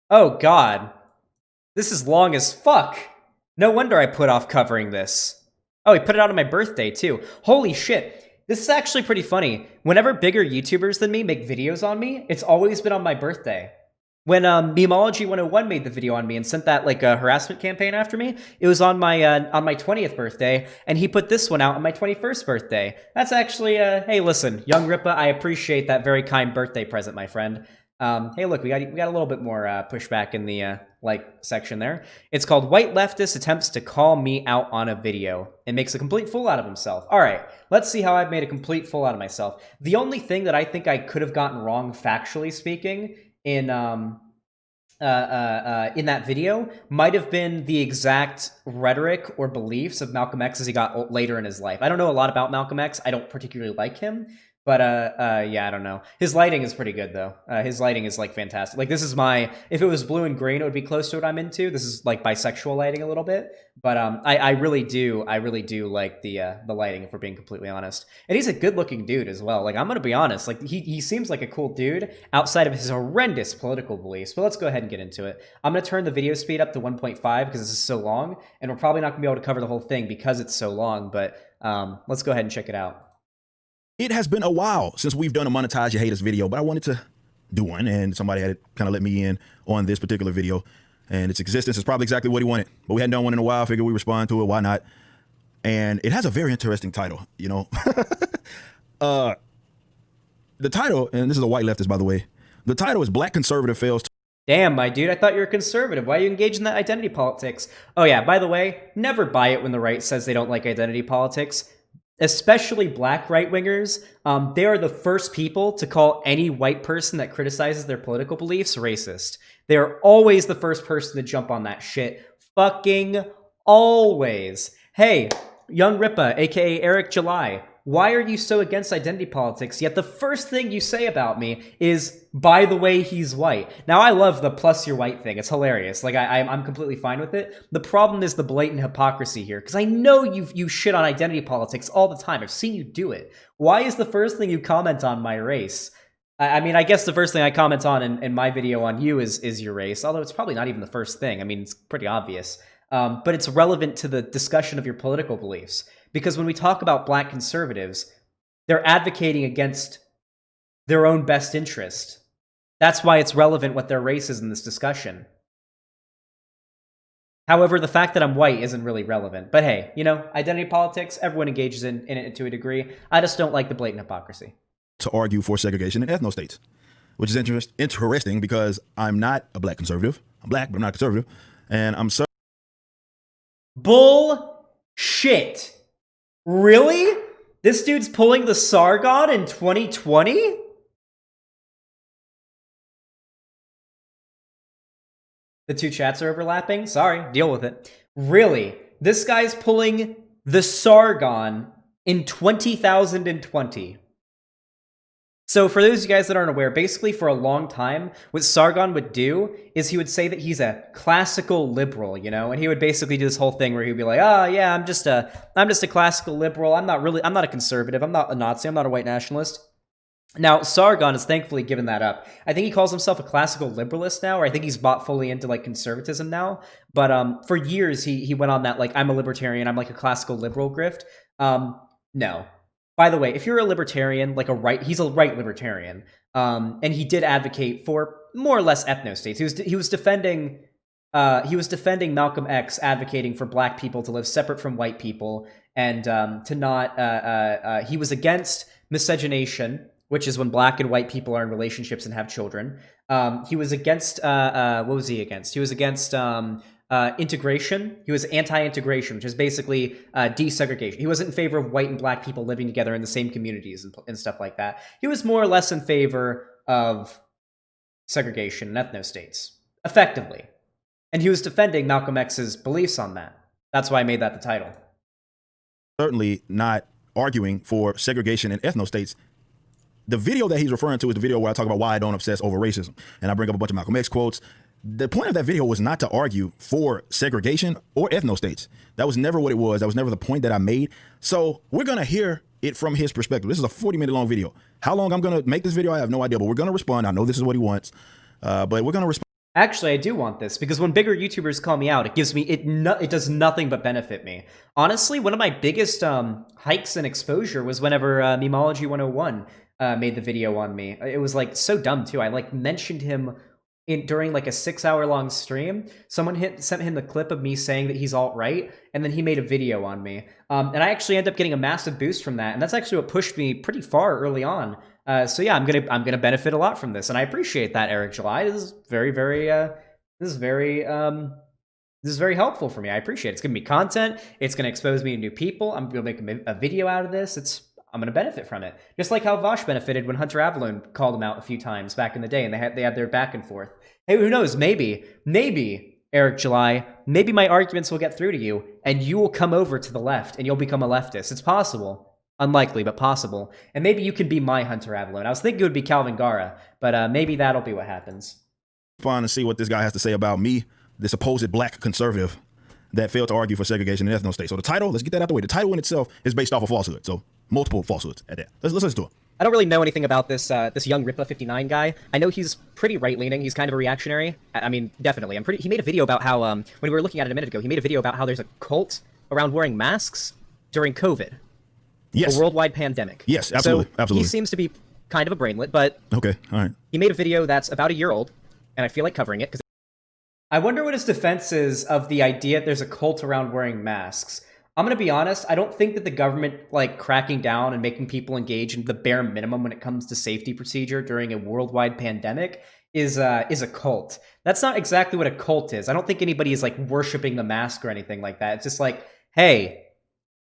Oh god. This is long as fuck. No wonder I put off covering this. Oh, he put it out on my birthday, too. Holy shit. This is actually pretty funny. Whenever bigger YouTubers than me make videos on me, it's always been on my birthday. When Memology 101 made the video on me and sent that like harassment campaign after me, it was on my 20th birthday, and he put this one out on my 21st birthday. That's actually hey, listen, YungRippa, I appreciate that very kind birthday present, my friend. Hey, look, we got a little bit more pushback in the like section there. It's called "White Leftist Attempts to Call Me Out on a Video and Makes a Complete Fool Out of Himself." All right, let's see how I've made a complete fool out of myself. The only thing that I think I could have gotten wrong, factually speaking, in that video might have been the exact rhetoric or beliefs of Malcolm X as he got later in his life. I don't know a lot about Malcolm X. I don't particularly like him, but yeah, I don't know. His lighting is pretty good though. His lighting is like fantastic. Like this is my, if it was blue and green, it would be close to what I'm into. This is like bisexual lighting a little bit, but I really do like the lighting, if we're being completely honest. And he's a good looking dude as well. Like I'm gonna be honest, like he seems like a cool dude outside of his horrendous political beliefs. But let's go ahead and get into it. I'm gonna turn the video speed up to 1.5 because this is so long, and we're probably not gonna be able to cover the whole thing because it's so long. But let's go ahead and check it out. It has been a while since we've done a Monetize Your Haters video, but I wanted to do one, and somebody had kind of let me in on this particular video, and its existence is probably exactly what he wanted, but we hadn't done one in a while. I figured we respond to it. Why not? And it has a very interesting title, you know. The title, and this is a white leftist, by the way, the title is "Black Conservative Fails to..." Damn, my dude, I thought you were conservative. Why are you engaged in that identity politics? Oh yeah, by the way, never buy it when the right says they don't like identity politics. Especially black right-wingers, they are the first people to call any white person that criticizes their political beliefs racist. They are always the first person to jump on that shit. Fucking always. Hey, YungRippa, aka Eric July, why are you so against identity politics, yet the first thing you say about me is, by the way, he's white? Now, I love the plus you're white thing. It's hilarious. Like, I'm completely fine with it. The problem is the blatant hypocrisy here, because I know you shit on identity politics all the time. I've seen you do it. Why is the first thing you comment on my race? I mean, I guess the first thing I comment on in my video on you is your race, although it's probably not even the first thing. I mean, it's pretty obvious. But it's relevant to the discussion of your political beliefs. Because when we talk about black conservatives, they're advocating against their own best interest. That's why it's relevant what their race is in this discussion. However, the fact that I'm white isn't really relevant. But hey, you know, identity politics, everyone engages in it to a degree. I just don't like the blatant hypocrisy. To argue for segregation in ethno states, which is interesting because I'm not a black conservative. I'm black, but I'm not conservative. And I'm so... Bullshit. Really? This dude's pulling the Sargon in 2020? The two chats are overlapping? Sorry, deal with it. Really? This guy's pulling the Sargon in 2020. So for those of you guys that aren't aware, basically for a long time, what Sargon would do is he would say that he's a classical liberal, you know, and he would basically do this whole thing where he'd be like, oh yeah, I'm just a classical liberal. I'm not a conservative. I'm not a Nazi. I'm not a white nationalist. Now, Sargon has thankfully given that up. I think he calls himself a classical liberalist now, or I think he's bought fully into like conservatism now. But for years, he went on that like, I'm a libertarian, I'm like a classical liberal grift. No. By the way, if you're a libertarian, like he's a right libertarian, and he did advocate for more or less ethno states. He was defending Malcolm X, advocating for black people to live separate from white people, and to not. He was against miscegenation, which is when black and white people are in relationships and have children. He was against what was he against? He was against integration. He was anti-integration, which is basically desegregation. He wasn't in favor of white and black people living together in the same communities and stuff like that. He was more or less in favor of segregation and ethno states, effectively. And he was defending Malcolm X's beliefs on that. That's why I made that the title. Certainly not arguing for segregation in ethno states. The video that he's referring to is the video where I talk about why I don't obsess over racism. And I bring up a bunch of Malcolm X quotes. The point of that video was not to argue for segregation or ethno states. That was never what it was. That was never the point that I made. So we're going to hear it from his perspective. This is a 40-minute long video. How long I'm going to make this video, I have no idea, but we're going to respond. I know this is what he wants, but we're going to respond. Actually, I do want this because when bigger YouTubers call me out, it gives me it does nothing but benefit me. Honestly, one of my biggest hikes in exposure was whenever Memology 101 made the video on me. It was like so dumb too. I like mentioned him during like a 6-hour-long stream. Someone sent him the clip of me saying that he's alt-right, and then he made a video on me. And I actually ended up getting a massive boost from that, and that's actually what pushed me pretty far early on. So yeah, I'm gonna benefit a lot from this, and I appreciate that, Eric July. This is very helpful for me. I appreciate it. It's gonna be content. It's gonna expose me to new people. I'm gonna make a video out of this. I'm gonna benefit from it, just like how Vosh benefited when Hunter Avalon called him out a few times back in the day, and they had their back and forth. Hey, who knows? Maybe Eric July, maybe my arguments will get through to you, and you will come over to the left, and you'll become a leftist. It's possible. Unlikely, but possible. And maybe you can be my Hunter Avalon. I was thinking it would be Calvin Gara, but maybe that'll be what happens. Fun to see what this guy has to say about me, the supposed black conservative that failed to argue for segregation in ethno state. So the title, let's get that out the way. The title in itself is based off of falsehood. So multiple falsehoods at that. Let's listen to it. I don't really know anything about this YungRippa59 guy. I know he's pretty right-leaning. He's kind of a reactionary. I mean, definitely. He made a video about how, when we were looking at it a minute ago, he made a video about how there's a cult around wearing masks during COVID. Yes. A worldwide pandemic. Yes, absolutely. So absolutely. He seems to be kind of a brainlet, but okay, all right. He made a video that's about a year old, and I feel like covering it because I wonder what his defense is of the idea that there's a cult around wearing masks. I'm going to be honest, I don't think that the government like cracking down and making people engage in the bare minimum when it comes to safety procedure during a worldwide pandemic is a cult. That's not exactly what a cult is. I don't think anybody is like worshiping the mask or anything like that. It's just like, hey,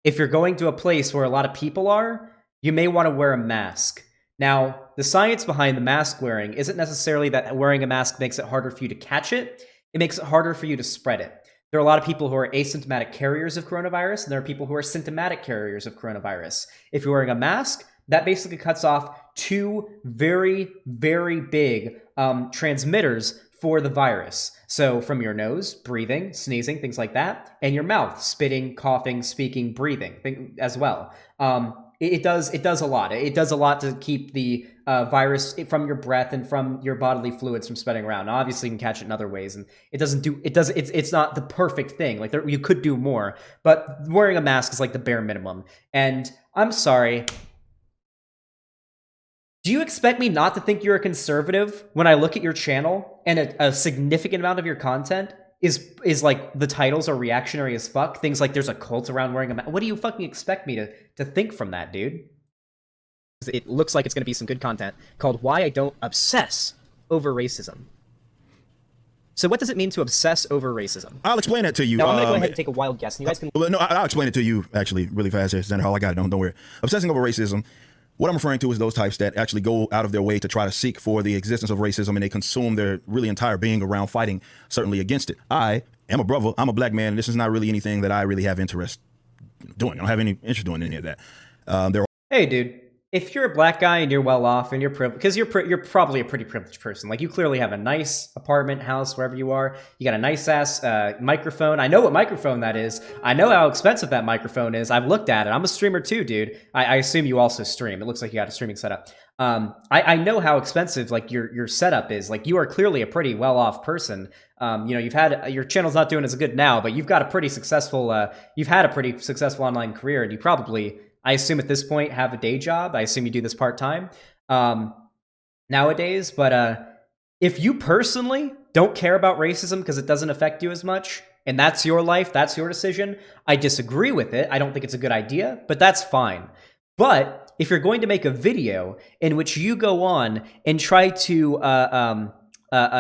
if you're going to a place where a lot of people are, you may want to wear a mask. Now, the science behind the mask wearing isn't necessarily that wearing a mask makes it harder for you to catch it. It makes it harder for you to spread it. There are a lot of people who are asymptomatic carriers of coronavirus, and there are people who are symptomatic carriers of coronavirus. If you're wearing a mask, that basically cuts off two very, very big transmitters for the virus. So from your nose, breathing, sneezing, things like that, and your mouth, spitting, coughing, speaking, breathing as well. It does a lot. It does a lot to keep the virus from your breath and from your bodily fluids from spreading around. Now, obviously, you can catch it in other ways, and it's not the perfect thing. Like you could do more, but wearing a mask is like the bare minimum. And I'm sorry. Do you expect me not to think you're a conservative when I look at your channel and a significant amount of your content is like the titles are reactionary as fuck? Things like there's a cult around wearing a mask. What do you fucking expect me to think from that, dude? it looks like it's going to be some good content called Why I Don't Obsess Over Racism. So what does it mean to obsess over racism? I'll explain that to you. Now, I'm going to go ahead and take a wild guess. And you guys can... Well, no, I'll explain it to you, actually, really fast. That's all I got. Don't worry. Obsessing over racism, what I'm referring to is those types that actually go out of their way to try to seek for the existence of racism, and they consume their really entire being around fighting, certainly, against it. I am a brother. I'm a black man. And this is not really anything that I really have interest doing. I don't have any interest doing any of that. Hey, dude. If you're a black guy and you're well off and you're privileged, because you're probably a pretty privileged person. Like, you clearly have a nice apartment, house, wherever you are. You got a nice ass microphone. I know what microphone that is. I know how expensive that microphone is. I've looked at it. I'm a streamer too, dude. I assume you also stream. It looks like you got a streaming setup. I know how expensive like your setup is. Like, you are clearly a pretty well off person. You've had your channel's not doing as good now, but you've got a pretty successful. You've had a pretty successful online career, and you probably, I assume at this point, have a day job. I assume you do this part-time nowadays. But if you personally don't care about racism because it doesn't affect you as much, and that's your life, that's your decision, I disagree with it. I don't think it's a good idea, but that's fine. But if you're going to make a video in which you go on and try to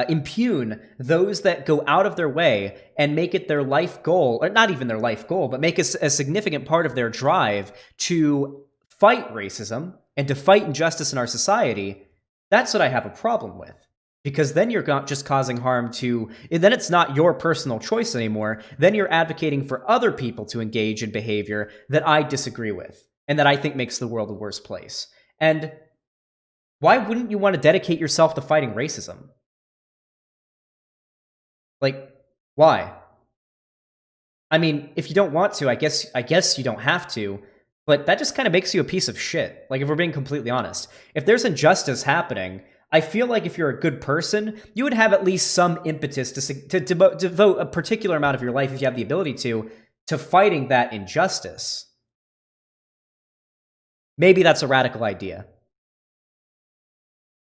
impugn those that go out of their way and make it their life goal, or not even their life goal, but make it a significant part of their drive to fight racism and to fight injustice in our society, that's what I have a problem with. Because then you're not just causing harm to, then it's not your personal choice anymore. Then you're advocating for other people to engage in behavior that I disagree with and that I think makes the world a worse place. And why wouldn't you want to dedicate yourself to fighting racism? Like, why? I mean, if you don't want to, I guess you don't have to, but that just kind of makes you a piece of shit. Like, if we're being completely honest. If there's injustice happening, I feel like if you're a good person, you would have at least some impetus to devote a particular amount of your life, if you have the ability to fighting that injustice. Maybe that's a radical idea.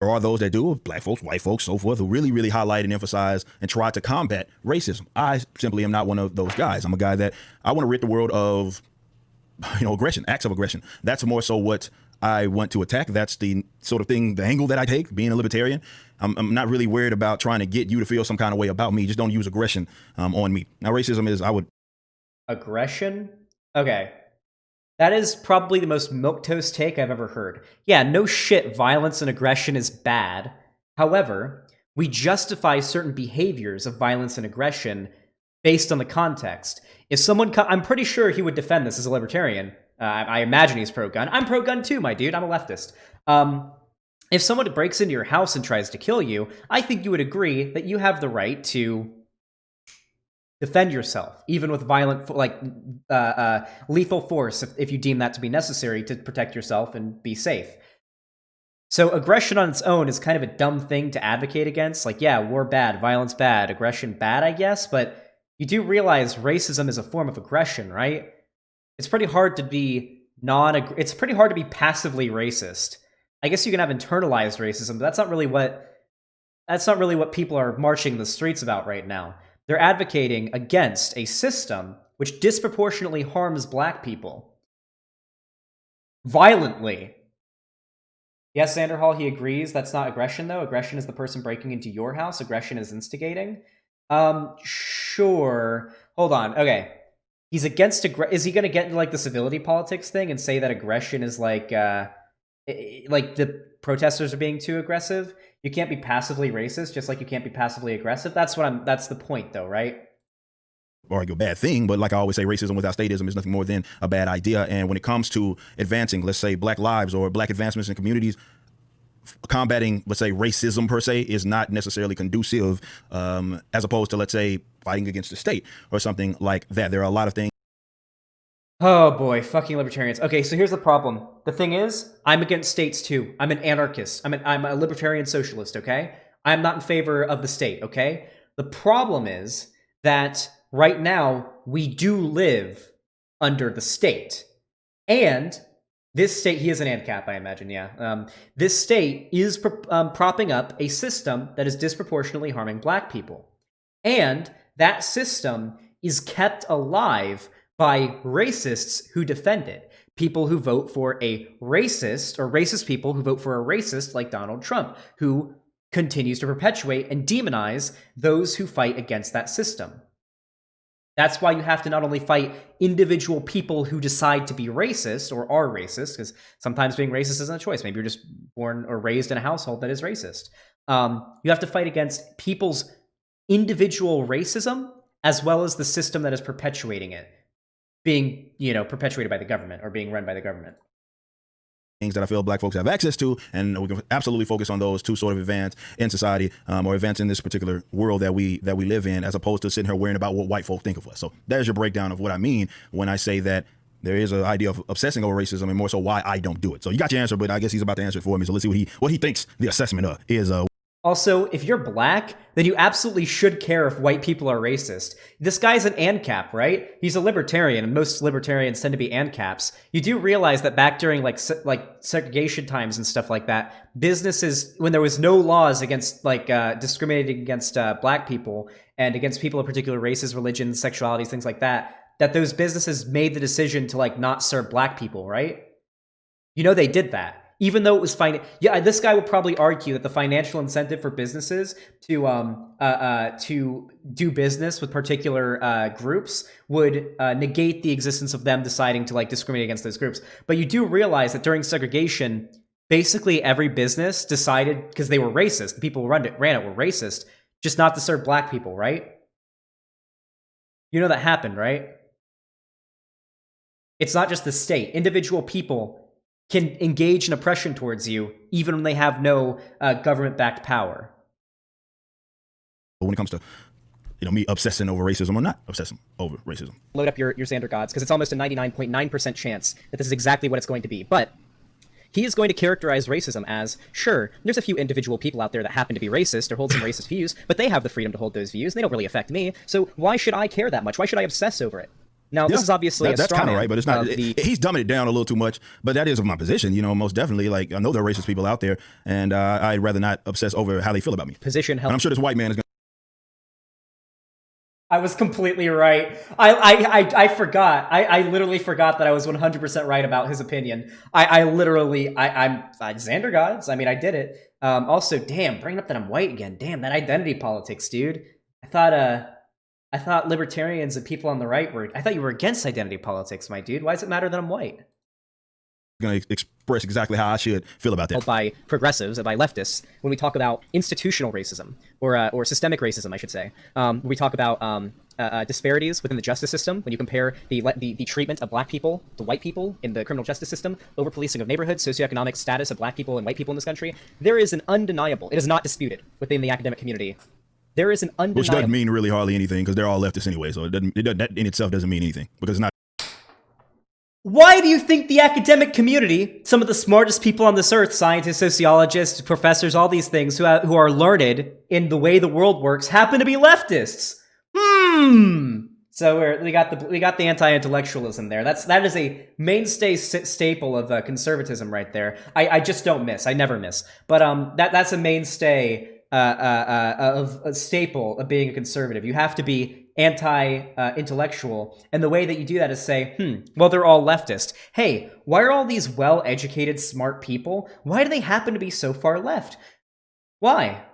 There are those that do, black folks, white folks, so forth, who really, really highlight and emphasize and try to combat racism. I simply am not one of those guys. I'm a guy that I want to rid the world of, aggression, acts of aggression. That's more so what I want to attack. That's the sort of thing, the angle that I take, being a libertarian. I'm not really worried about trying to get you to feel some kind of way about me. Just don't use aggression on me. Now, racism is, Aggression? Okay. That is probably the most milquetoast take I've ever heard. Yeah, no shit, violence and aggression is bad. However, we justify certain behaviors of violence and aggression based on the context. If someone, I'm pretty sure he would defend this as a libertarian. I imagine he's pro-gun. I'm pro-gun too, my dude. I'm a leftist. If someone breaks into your house and tries to kill you, I think you would agree that you have the right to defend yourself, even with violent, lethal force, if you deem that to be necessary to protect yourself and be safe. So aggression on its own is kind of a dumb thing to advocate against. Like, yeah, war bad, violence bad, aggression bad, I guess, but you do realize racism is a form of aggression, right? It's pretty hard to be it's pretty hard to be passively racist. I guess you can have internalized racism, but that's not really what people are marching the streets about right now. They're advocating against a system which disproportionately harms black people. Violently. Yes, Sanderhall, he agrees. That's not aggression, though. Aggression is the person breaking into your house. Aggression is instigating. Sure. Hold on. Okay. He's against is he going to get into like the civility politics thing and say that aggression is like the protesters are being too aggressive? You can't be passively racist, just like you can't be passively aggressive. That's the point, though, right? Argue a bad thing, but like I always say, racism without statism is nothing more than a bad idea. And when it comes to advancing, let's say, black lives or black advancements in communities, combating, let's say, racism per se is not necessarily conducive, as opposed to, let's say, fighting against the state or something like that. There are a lot of things. Oh boy, fucking libertarians. Okay, so here's the problem. The thing is, I'm against states too. I'm an anarchist. I'm a libertarian socialist, okay? I'm not in favor of the state, okay? The problem is that right now, we do live under the state. And this state, he is an ANCAP, I imagine, yeah. This state is propping up a system that is disproportionately harming black people. And that system is kept alive by racists who defend it. People who vote for a racist, or racist people who vote for a racist like Donald Trump, who continues to perpetuate and demonize those who fight against that system. That's why you have to not only fight individual people who decide to be racist or are racist, because sometimes being racist isn't a choice. Maybe you're just born or raised in a household that is racist. You have to fight against people's individual racism as well as the system that is perpetuating it, being, perpetuated by the government or being run by the government. Things that I feel black folks have access to, and we can absolutely focus on those to sort of advance in society, or advance in this particular world that we live in, as opposed to sitting here worrying about what white folk think of us. So there's your breakdown of what I mean when I say that there is an idea of obsessing over racism, and more so why I don't do it. So you got your answer, but I guess he's about to answer it for me. So let's see what he thinks the assessment is. Also, if you're black, then you absolutely should care if white people are racist. This guy's an ANCAP, right? He's a libertarian, and most libertarians tend to be ANCAPs. You do realize that back during like segregation times and stuff like that, businesses, when there was no laws against discriminating against black people and against people of particular races, religions, sexualities, things like that, that those businesses made the decision to not serve black people, right? They did that. Even though it was fine, yeah, this guy would probably argue that the financial incentive for businesses to do business with particular groups would negate the existence of them deciding to discriminate against those groups. But you do realize that during segregation, basically every business decided, because they were racist, the people who ran it were racist, just not to serve black people, right? That happened, right? It's not just the state. Individual people can engage in oppression towards you, even when they have no government-backed power. When it comes to, me obsessing over racism or not obsessing over racism. Load up your Xander gods, because it's almost a 99.9% chance that this is exactly what it's going to be. But He is going to characterize racism as, sure, there's a few individual people out there that happen to be racist or hold some racist views, but they have the freedom to hold those views. They don't really affect me. So why should I care that much? Why should I obsess over it? Now, this is obviously that's kind of right, but it's not. He's dumbing it down a little too much, but that is my position. You know, most definitely. Like, I know there are racist people out there, and I'd rather not obsess over how they feel about me. Position held. And I'm sure this white man is going to. I was completely right. I forgot. I literally forgot that I was 100% right about his opinion. I'm Xander Gods. I mean, I did it. Also, damn, bringing up that I'm white again. Damn, that identity politics, dude. I thought libertarians and people on the right I thought you were against identity politics, my dude. Why does it matter that I'm white? Going to express exactly how I should feel about that. By progressives and by leftists when we talk about institutional racism or systemic racism, I should say. We talk about disparities within the justice system when you compare the treatment of black people to white people in the criminal justice system, over policing of neighborhoods, socioeconomic status of black people and white people in this country. There is an undeniable, it is not disputed within the academic community. There is an undeniable. Which doesn't mean really hardly anything because they're all leftists anyway. So that in itself doesn't mean anything because it's not. Why do you think the academic community, some of the smartest people on this earth, scientists, sociologists, professors, all these things who are learned in the way the world works, happen to be leftists? So we got the anti-intellectualism there. That is a mainstay staple of conservatism right there. I just don't miss. I never miss. But that's a mainstay of a staple of being a conservative. You have to be anti-intellectual, and the way that you do that is say, well, they're all leftist. Hey, why are all these well-educated, smart people, why do they happen to be so far left? Why?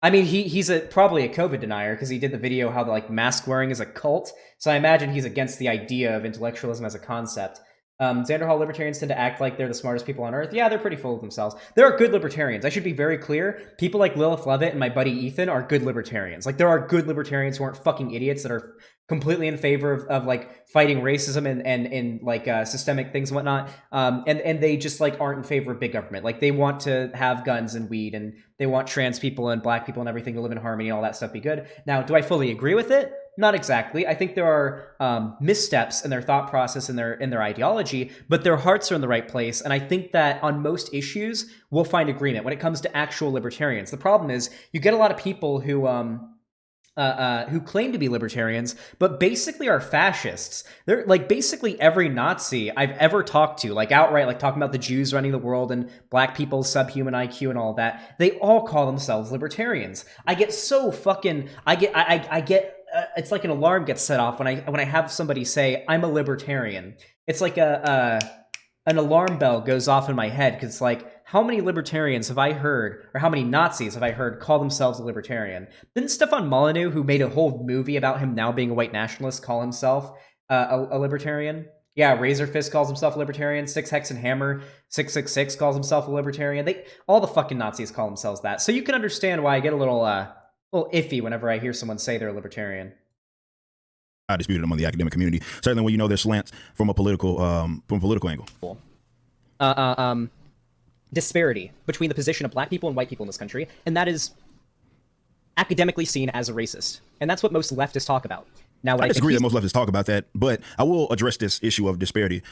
I mean, he's probably a COVID denier because he did the video how like mask wearing is a cult, so I imagine he's against the idea of intellectualism as a concept. Xander Hall libertarians tend to act like they're the smartest people on earth. Yeah, they're pretty full of themselves. There are good libertarians. I should be very clear. People like Lilith Levitt and my buddy Ethan are good libertarians. Like, there are good libertarians who aren't fucking idiots that are completely in favor of like fighting racism and like systemic things and whatnot. And they just like aren't in favor of big government. Like, they want to have guns and weed, and they want trans people and black people and everything to live in harmony and all that stuff be good. Now, do I fully agree with it? Not exactly. I think there are missteps in their thought process and their ideology, but their hearts are in the right place. And I think that on most issues, we'll find agreement when it comes to actual libertarians. The problem is you get a lot of people who claim to be libertarians, but basically are fascists. They're like basically every Nazi I've ever talked to, like outright, like talking about the Jews running the world and black people's subhuman IQ and all that. They all call themselves libertarians. I get so fucking, I get. It's like an alarm gets set off when I have somebody say I'm a libertarian. It's like an alarm bell goes off in my head because it's like, how many libertarians have I heard, or how many Nazis have I heard call themselves a libertarian? Didn't Stefan Molyneux, who made a whole movie about him now being a white nationalist, call himself a libertarian? Yeah, Razor Fist calls himself a libertarian. Six Hex and Hammer 666 calls himself a libertarian. All the fucking Nazis call themselves that. So you can understand why I get a little iffy whenever I hear someone say they're a libertarian. I disputed them on the academic community. Certainly when you know their slants from a political angle. Disparity between the position of black people and white people in this country, and that is academically seen as a racist. And that's what most leftists talk about. Now, I disagree that most leftists talk about that, but I will address this issue of disparity.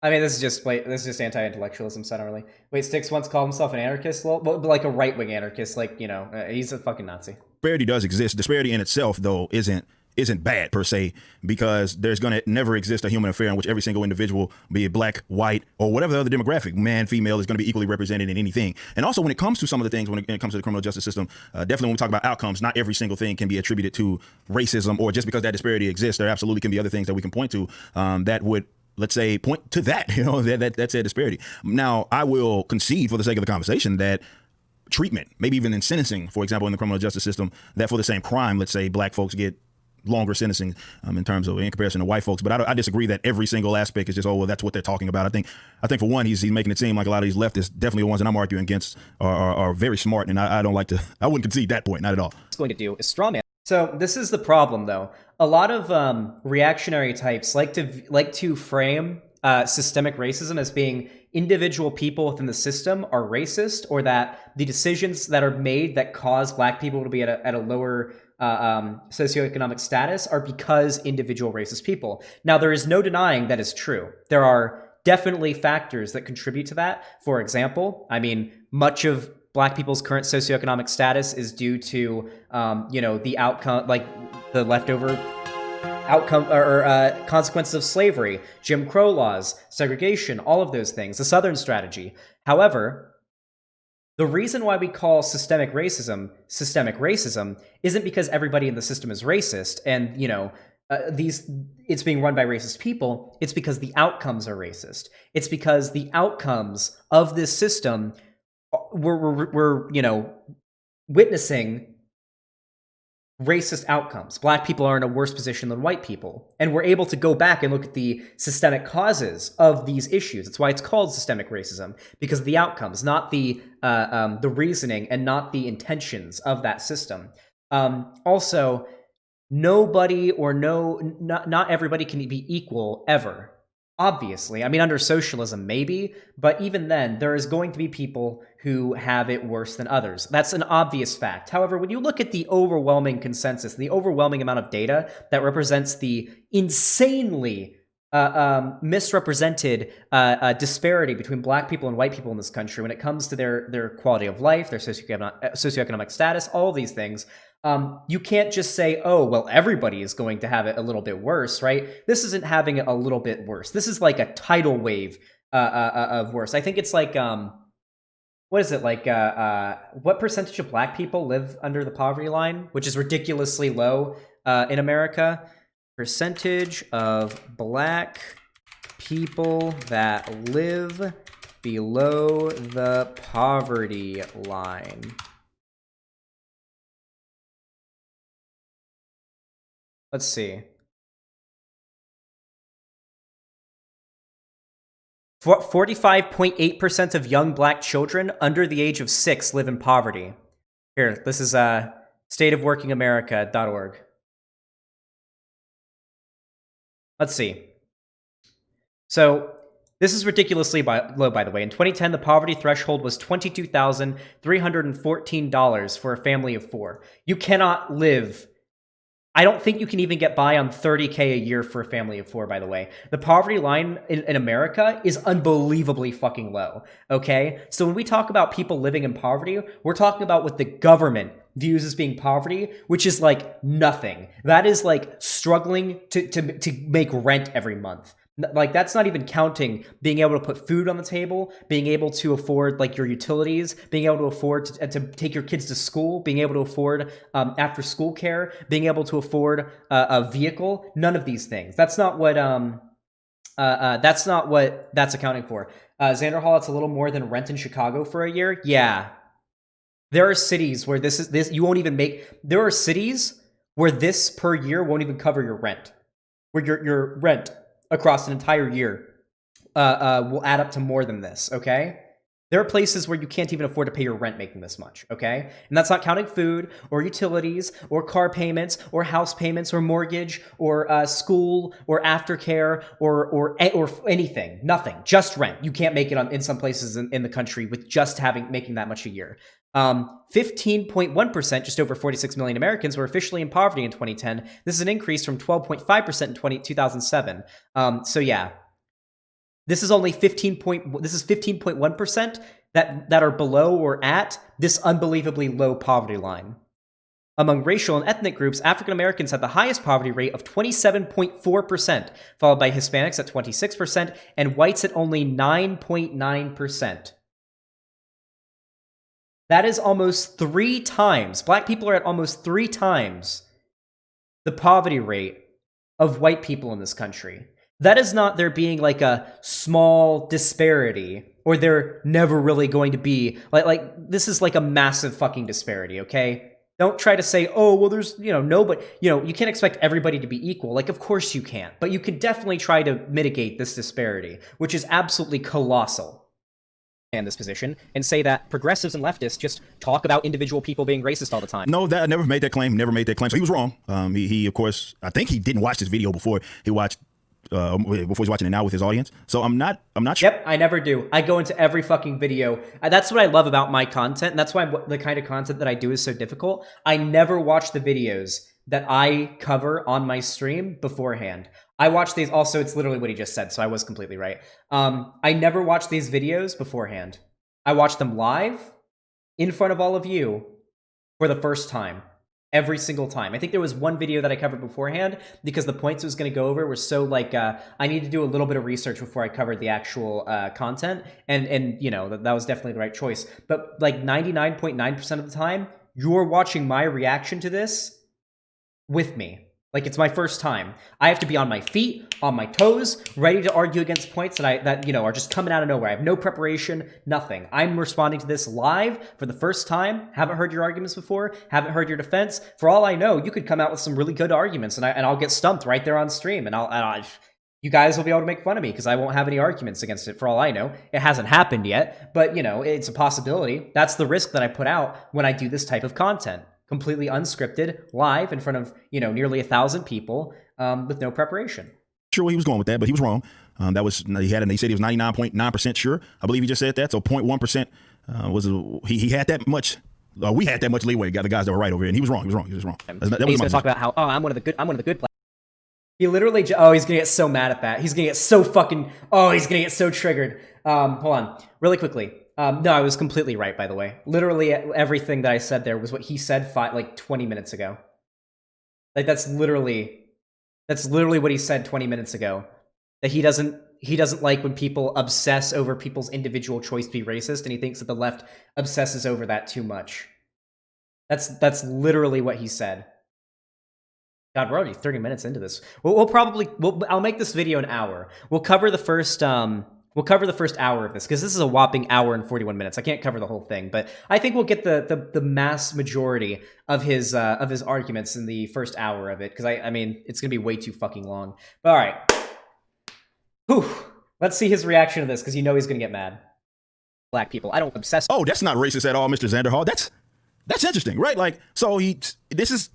I mean, this is just anti-intellectualism, so I don't really... Wait, Styx once called himself an anarchist? Well, but like a right-wing anarchist, like, you know, he's a fucking Nazi. Disparity does exist. Disparity in itself, though, isn't bad per se, because there's going to never exist a human affair in which every single individual, be it black, white, or whatever the other demographic, man, female, is going to be equally represented in anything. And also when it comes to some of the things, when it comes to the criminal justice system, definitely when we talk about outcomes, not every single thing can be attributed to racism, or just because that disparity exists, there absolutely can be other things that we can point to that would, let's say, point to that, you know, that's a disparity. Now, I will concede for the sake of the conversation that treatment, maybe even in sentencing, for example, in the criminal justice system, that for the same crime, let's say black folks get longer sentencing in comparison to white folks. But I disagree that every single aspect is just, oh, well, that's what they're talking about. I think for one, he's making it seem like a lot of these leftists, definitely the ones that I'm arguing against, are very smart. And I wouldn't concede that point, not at all. What's going to do is strawman. So this is the problem, though. A lot of reactionary types like to frame systemic racism as being individual people within the system are racist, or that the decisions that are made that cause black people to be at a lower socioeconomic status are because individual racist people. Now, there is no denying that is true. There are definitely factors that contribute to that. For example, I mean, much of Black people's current socioeconomic status is due to, the outcome, like the leftover outcome or consequences of slavery, Jim Crow laws, segregation, all of those things, the Southern strategy. However, the reason why we call systemic racism isn't because everybody in the system is racist and, it's being run by racist people. It's because the outcomes are racist. It's because the outcomes of this system we're witnessing racist outcomes. Black people are in a worse position than white people. And we're able to go back and look at the systemic causes of these issues. That's why it's called systemic racism, because of the outcomes, not the reasoning and not the intentions of that system. Also, nobody or not everybody can be equal ever. Obviously. I mean, under socialism, maybe, but even then, there is going to be people who have it worse than others. That's an obvious fact. However, when you look at the overwhelming consensus, the overwhelming amount of data that represents the insanely misrepresented disparity between Black people and white people in this country when it comes to their quality of life, their socioeconomic status, all of these things, you can't just say, oh, well, everybody is going to have it a little bit worse, right? This isn't having it a little bit worse. This is like a tidal wave of worse. I think it's like, what is it, like, what percentage of Black people live under the poverty line, which is ridiculously low in America? Percentage of Black people that live below the poverty line. Let's see. 45.8% of young Black children under the age of 6 live in poverty. Here, this is stateofworkingamerica.org. Let's see. So, this is ridiculously low, by the way. In 2010, the poverty threshold was $22,314 for a family of 4. You cannot live... I don't think you can even get by on $30K a year for a family of 4, by the way. The poverty line in America is unbelievably fucking low, okay? So when we talk about people living in poverty, we're talking about what the government views as being poverty, which is like nothing. That is like struggling to make rent every month. Like, that's not even counting being able to put food on the table, being able to afford like your utilities, being able to afford to take your kids to school, being able to afford after school care, being able to afford a vehicle. None of these things. That's not what that's accounting for. Xander Hall, it's a little more than rent in Chicago for a year. Yeah, there are cities where this you won't even make. There are cities where this per year won't even cover your rent, where your rent across an entire year will add up to more than this, okay? There are places where you can't even afford to pay your rent making this much, okay? And that's not counting food or utilities or car payments or house payments or mortgage or school or aftercare or anything. Nothing. Just rent. You can't make it in some places in the country with just making that much a year. 15.1%, just over 46 million Americans, were officially in poverty in 2010. This is an increase from 12.5% in 2007. So yeah, this is only 15.1% that are below or at this unbelievably low poverty line. Among racial and ethnic groups, African Americans had the highest poverty rate of 27.4%, followed by Hispanics at 26%, and whites at only 9.9%. That is almost 3 times. Black people are at almost 3 times the poverty rate of white people in this country. That is not there being like a small disparity, or there never really going to be. Like this is like a massive fucking disparity, okay? Don't try to say, oh, well, there's, nobody, you can't expect everybody to be equal. Like, of course you can't. But you can definitely try to mitigate this disparity, which is absolutely colossal. In this position and say that progressives and leftists just talk about individual people being racist all the time. No, I never made that claim. So he was wrong. He of course, I think he didn't watch this video before he watched before he's watching it now with his audience. So I'm not sure. Yep, I never do. I go into every fucking video. That's what I love about my content. And that's why the kind of content that I do is so difficult. I never watch the videos that I cover on my stream beforehand. I watch these. Also, it's literally what he just said, so I was completely right. I never watch these videos beforehand. I watch them live in front of all of you for the first time. Every single time. I think there was one video that I covered beforehand because the points I was going to go over were so like I need to do a little bit of research before I covered the actual content, and you know that was definitely the right choice. But like 99.9% of the time, you're watching my reaction to this with me. Like, it's my first time. I have to be on my feet, on my toes, ready to argue against points that you know are just coming out of nowhere. I have no preparation, nothing. I'm responding to this live for the first time. Haven't heard your arguments before. Haven't heard your defense. For all I know, you could come out with some really good arguments, and I'll get stumped right there on stream, and you guys will be able to make fun of me because I won't have any arguments against it. For all I know, it hasn't happened yet, but you know it's a possibility. That's the risk that I put out when I do this type of content. Completely unscripted, live in front of, you know, nearly 1,000 people with no preparation. Sure where he was going with that, but he was wrong. He said he was 99.9% sure. I believe he just said that. So 0.1% was he had that much. We had that much leeway. Got the guys that were right over here, and he was wrong. He was wrong. He's going to talk about how I'm one of the good. He literally he's gonna get so mad at that. He's gonna get so fucking he's gonna get so triggered. Hold on, really quickly. No, I was completely right, by the way. Literally everything that I said there was what he said 20 minutes ago. Like that's literally what he said 20 minutes ago. That he doesn't like when people obsess over people's individual choice to be racist, and he thinks that the left obsesses over that too much. That's literally what he said. God, we're already 30 minutes into this. I'll make this video an hour. We'll cover the first hour of this because this is a whopping hour and 41 minutes. I can't cover the whole thing, but I think we'll get the mass majority of his arguments in the first hour of it because I mean it's gonna be way too fucking long. But all right, whew. Let's see his reaction to this because you know he's gonna get mad. Black people, I don't obsess. Oh, that's not racist at all, Mr. Xanderhall. That's interesting, right? Like, so this is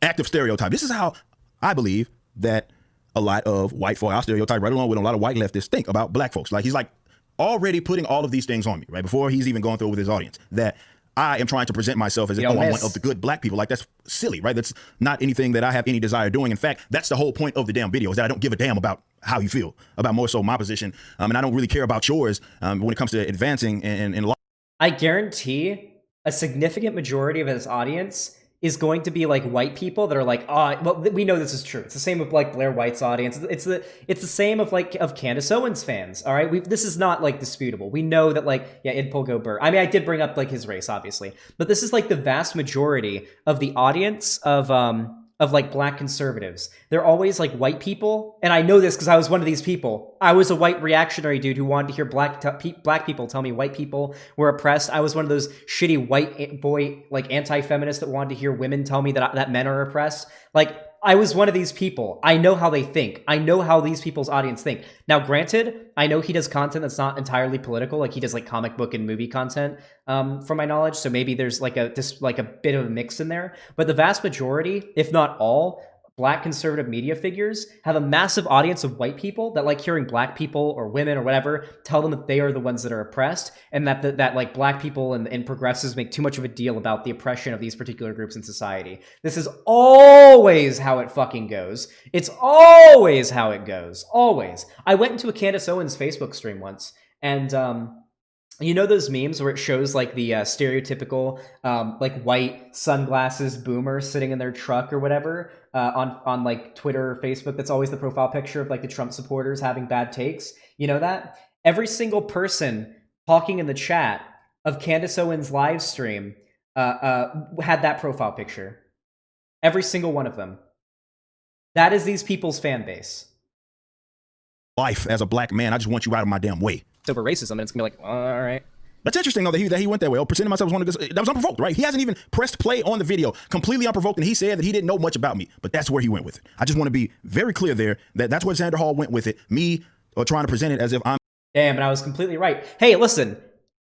active stereotype. This is how I believe that a lot of white folk, our stereotype, right along with a lot of white leftists, think about black folks. Like, he's like already putting all of these things on me, right? Before he's even going through with his audience, that I am trying to present myself as if, I'm one of the good black people. Like, that's silly, right? That's not anything that I have any desire doing. In fact, that's the whole point of the damn video, is that I don't give a damn about how you feel, about more so my position. And I don't really care about yours when it comes to advancing in life. I guarantee a significant majority of his audience is going to be like white people that are like, well, we know this is true. It's the same with like Blair White's audience. It's the same of Candace Owens fans. All right, this is not like disputable. We know that like Idpol Go Burr. I mean, I did bring up like his race, obviously, but this is like the vast majority of the audience of like black conservatives. They're always like white people, and I know this because I was one of these people. I was a white reactionary dude who wanted to hear black people tell me white people were oppressed. I was one of those shitty white boy like anti-feminists that wanted to hear women tell me that men are oppressed. Like, I was one of these people. I know how they think. I know how these people's audience think. Now, granted, I know he does content that's not entirely political. Like, he does like comic book and movie content, from my knowledge. So maybe there's like a bit of a mix in there. But the vast majority, if not all, black conservative media figures have a massive audience of white people that like hearing black people or women or whatever tell them that they are the ones that are oppressed, and that like black people and progressives make too much of a deal about the oppression of these particular groups in society. This is always how it fucking goes. It's always how it goes. Always. I went into a Candace Owens Facebook stream once, and you know those memes where it shows like the stereotypical like white sunglasses boomer sitting in their truck or whatever on like Twitter or Facebook? That's always the profile picture of like the Trump supporters having bad takes. You know that? Every single person talking in the chat of Candace Owens' live stream had that profile picture. Every single one of them. That is these people's fan base. Life as a black man, I just want you out of my damn way. Over racism, and it's gonna be like, all right. That's interesting though that he went that way. Presenting myself as one of the, that was unprovoked, right? He hasn't even pressed play on the video, completely unprovoked, and he said that he didn't know much about me, but that's where he went with it. I just want to be very clear there that that's where Xanderhall went with it. Me trying to present it as if I'm. Damn, and I was completely right. Hey, listen,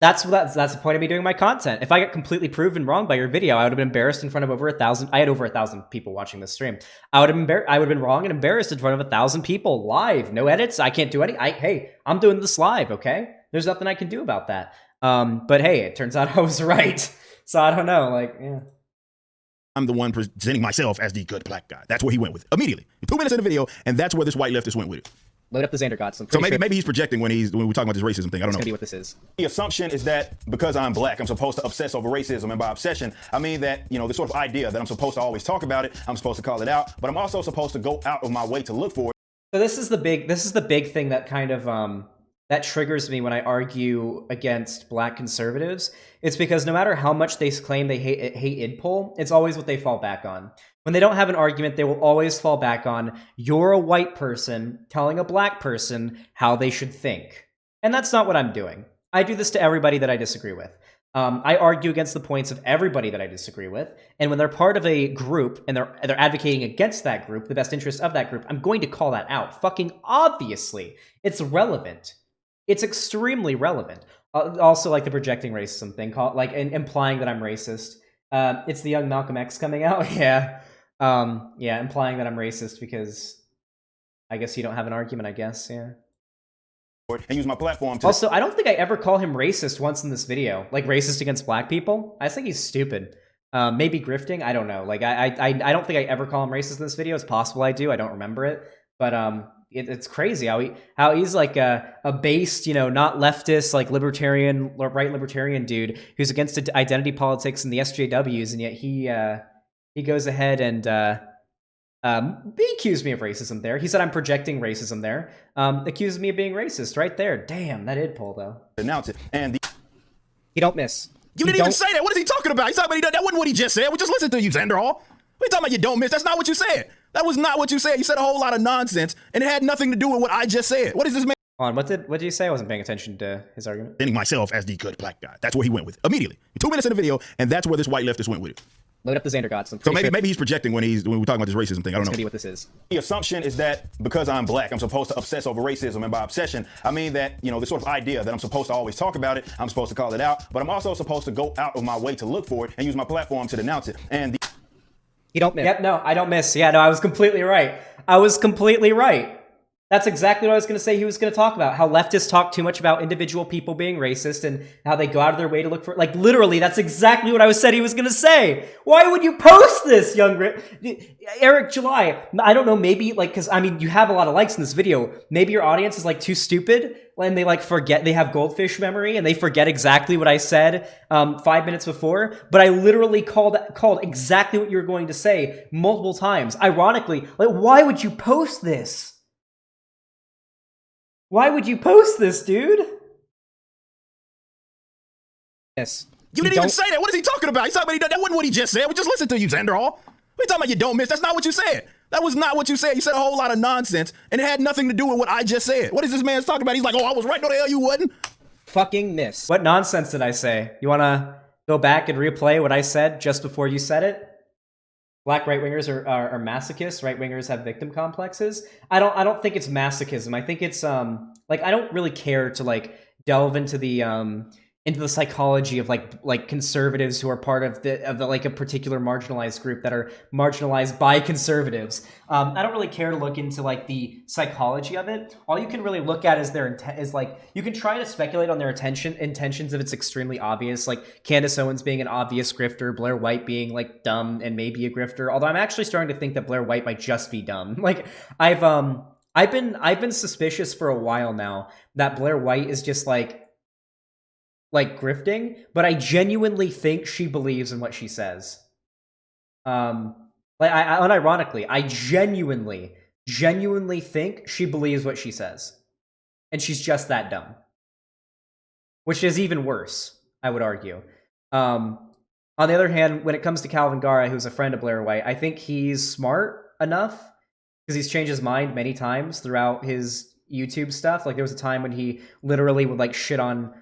that's the point of me doing my content. If I got completely proven wrong by your video, I would have been embarrassed in front of over 1,000. I had over 1,000 people watching this stream. I would have been wrong and embarrassed in front of 1,000 people live. No edits. I can't do any. Hey, I'm doing this live. Okay, there's nothing I can do about that. But hey, it turns out I was right. So I don't know. Like, yeah. I'm the one presenting myself as the good black guy. That's where he went with it immediately. 2 minutes in the video, and that's where this white leftist went with it. Load up the Xander gods. So maybe he's projecting when we're talking about this racism thing. I don't know. Gonna be what this is. The assumption is that because I'm black, I'm supposed to obsess over racism, and by obsession, I mean that, you know, the sort of idea that I'm supposed to always talk about it, I'm supposed to call it out, but I'm also supposed to go out of my way to look for it. So this is the big thing that kind of that triggers me when I argue against black conservatives. It's because no matter how much they claim they hate idpol, it's always what they fall back on. When they don't have an argument, they will always fall back on, you're a white person telling a black person how they should think. And that's not what I'm doing. I do this to everybody that I disagree with. I argue against the points of everybody that I disagree with, and when they're part of a group and they're advocating against that group, the best interest of that group, I'm going to call that out. Fucking obviously, it's relevant. It's extremely relevant. Also, like the projecting racism thing, implying that I'm racist. It's the young Malcolm X coming out, yeah, implying that I'm racist because I guess you don't have an argument. I guess, yeah. And use my platform to also, I don't think I ever call him racist once in this video, like racist against black people. I just think he's stupid. Maybe grifting, I don't know. Like I don't think I ever call him racist in this video. It's possible I do, I don't remember it. But it's crazy how he's like a based, you know, not leftist, like right libertarian dude who's against identity politics and the SJWs, and yet he goes ahead and he accused me of racism there. He said I'm projecting racism there. Accused me of being racist right there. Damn, that idpol though. Announce it. And you don't miss. You didn't even say that. What is he talking about? He's talking about that wasn't what he just said. We just listened to you, Xander Hall. What are you talking about? You don't miss. That's not what you said. That was not what you said. You said a whole lot of nonsense, and it had nothing to do with what I just said. What is this man? Hold on, what did you say? I wasn't paying attention to his argument. Presenting myself as the good black guy. That's where he went with it immediately. 2 minutes in the video, and that's where this white leftist went with it. Load up the Xander gods. So maybe he's projecting when we're talking about this racism thing. I don't know. Gonna be what this is. The assumption is that because I'm black, I'm supposed to obsess over racism, and by obsession, I mean that, you know, the sort of idea that I'm supposed to always talk about it, I'm supposed to call it out, but I'm also supposed to go out of my way to look for it and use my platform to denounce it. And you don't miss. Yep, no, I don't miss. Yeah, no, I was completely right. I was completely right. That's exactly what I was going to say he was going to talk about. How leftists talk too much about individual people being racist and how they go out of their way to look for... Like, literally, that's exactly what I said he was going to say. Why would you post this, Eric July? I don't know, maybe, like, because, I mean, you have a lot of likes in this video. Maybe your audience is, like, too stupid and they, like, forget. They have goldfish memory and they forget exactly what I said 5 minutes before. But I literally called exactly what you were going to say multiple times. Ironically, like, why would you post this? Why would you post this, dude? Yes. You didn't even say that. What is he talking about? He's talking about that wasn't what he just said. We just listened to you, Xander Hall. What are you talking about? You don't miss. That's not what you said. That was not what you said. You said a whole lot of nonsense, and it had nothing to do with what I just said. What is this man talking about? He's like, oh, I was right. No, the hell you wasn't. Fucking miss. What nonsense did I say? You want to go back and replay what I said just before you said it? Black right-wingers are masochists. Right-wingers have victim complexes. I don't think it's masochism. I think it's like, I don't really care to like delve into the psychology of like conservatives who are part of the like a particular marginalized group that are marginalized by conservatives. I don't really care to look into like the psychology of it. All you can really look at is their intent. Is like you can try to speculate on their intentions if it's extremely obvious. Like Candace Owens being an obvious grifter, Blair White being like dumb and maybe a grifter. Although I'm actually starting to think that Blair White might just be dumb. Like I've been suspicious for a while now that Blair White is just like grifting, but I genuinely think she believes in what she says. Like unironically, I genuinely think she believes what she says. And she's just that dumb. Which is even worse, I would argue. On the other hand, when it comes to Calvin Gara, who's a friend of Blair White, I think he's smart enough because he's changed his mind many times throughout his YouTube stuff. Like there was a time when he literally would like shit on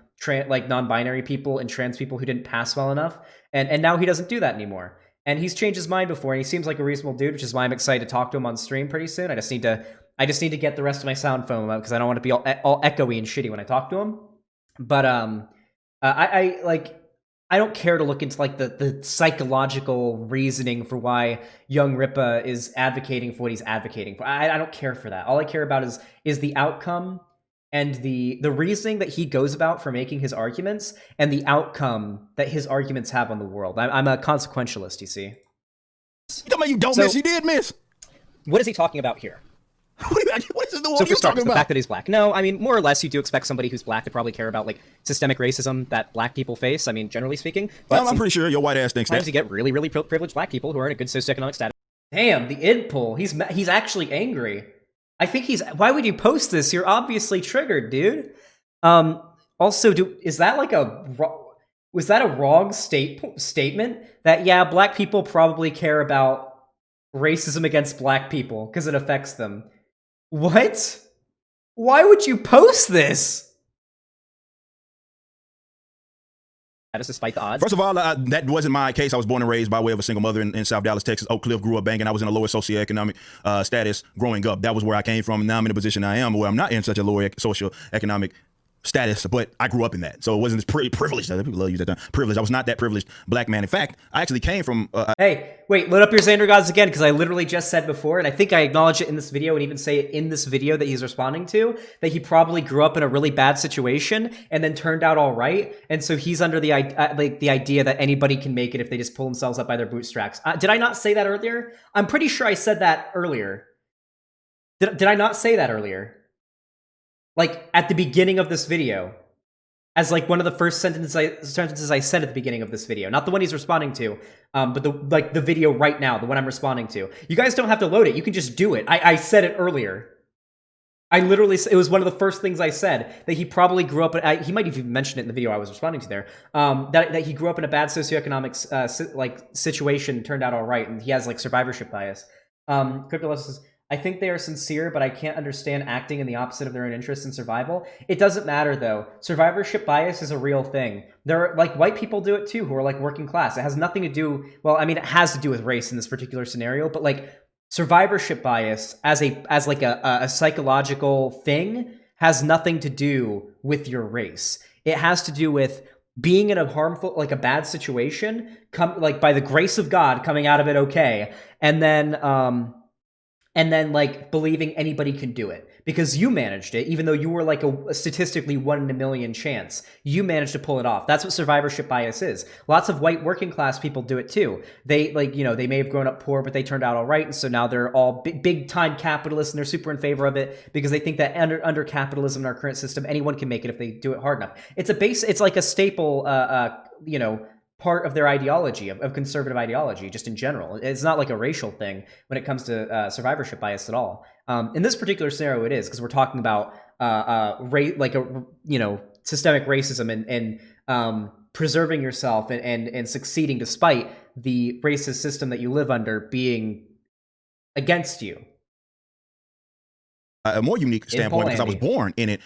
like non-binary people and trans people who didn't pass well enough, and now he doesn't do that anymore. And he's changed his mind before, and he seems like a reasonable dude, which is why I'm excited to talk to him on stream pretty soon. I just need to get the rest of my sound foam up because I don't want to be all echoey and shitty when I talk to him. But I don't care to look into like the psychological reasoning for why YungRippa is advocating for what he's advocating for. I don't care for that. All I care about is the outcome and the reasoning that he goes about for making his arguments and the outcome that his arguments have on the world. I'm a consequentialist, you see. You talking about you don't So- miss? You did miss. What is he talking about here? What is the one So you for starters, talking the about? fact that he's black. No, I mean, more or less, you do expect somebody who's black to probably care about, like, systemic racism that black people face, I mean, generally speaking. But I'm pretty sure your white ass thinks sometimes that. you get really, really privileged black people who are in a good socioeconomic status. Damn, the id pull. He's actually angry. I think he's. Why would you post this? You're obviously triggered, dude. Also, is that like was that a wrong statement? That yeah, black people probably care about racism against black people because it affects them. What? Why would you post this? Despite the odds. First of all, that wasn't my case. I was born and raised by way of a single mother in South Dallas, Texas. Oak Cliff, grew up banging. I was in a lower socioeconomic status growing up. That was where I came from. And now I'm in a position I am where I'm not in such a lower socioeconomic status, but I grew up in that. So it wasn't this privileged. People love to use that term. Privileged. I was not that privileged black man. In fact, I actually came from... Hey, wait, load up your Xander gods again, because I literally just said before, and I think I acknowledge it in this video and even say it in this video that he's responding to, that he probably grew up in a really bad situation and then turned out all right. And so he's under the idea that anybody can make it if they just pull themselves up by their bootstraps. Did I not say that earlier? I'm pretty sure I said that earlier. Did I not say that earlier? Like, at the beginning of this video. As like one of the first sentences I said at the beginning of this video, not the one he's responding to, but the video right now, the one I'm responding to. You guys don't have to load it. You can just do it. I said it earlier. I literally, it was one of the first things I said, that he probably grew up. He might have even mentioned it in the video I was responding to there. That he grew up in a bad socioeconomic situation, turned out all right, and he has like survivorship bias. Crypto says, I think they are sincere, but I can't understand acting in the opposite of their own interests and survival. It doesn't matter, though. Survivorship bias is a real thing. There are, like, white people do it, too, who are, like, working class. It has nothing to do... Well, I mean, it has to do with race in this particular scenario, but, like, survivorship bias as a psychological thing has nothing to do with your race. It has to do with being in a harmful, like, a bad situation, like, by the grace of God, coming out of it okay, and then, like, believing anybody can do it. Because you managed it, even though you were, like, a statistically 1 in a million chance. You managed to pull it off. That's what survivorship bias is. Lots of white working class people do it, too. They, like, you know, they may have grown up poor, but they turned out all right, and so now they're all big-time capitalists, and they're super in favor of it, because they think that under capitalism in our current system, anyone can make it if they do it hard enough. It's like a staple, you know, part of their ideology, of conservative ideology, just in general. It's not like a racial thing when it comes to survivorship bias at all. In this particular scenario, it is, because we're talking about systemic racism and preserving yourself and succeeding despite the racist system that you live under being against you. A more unique standpoint, because I was born in it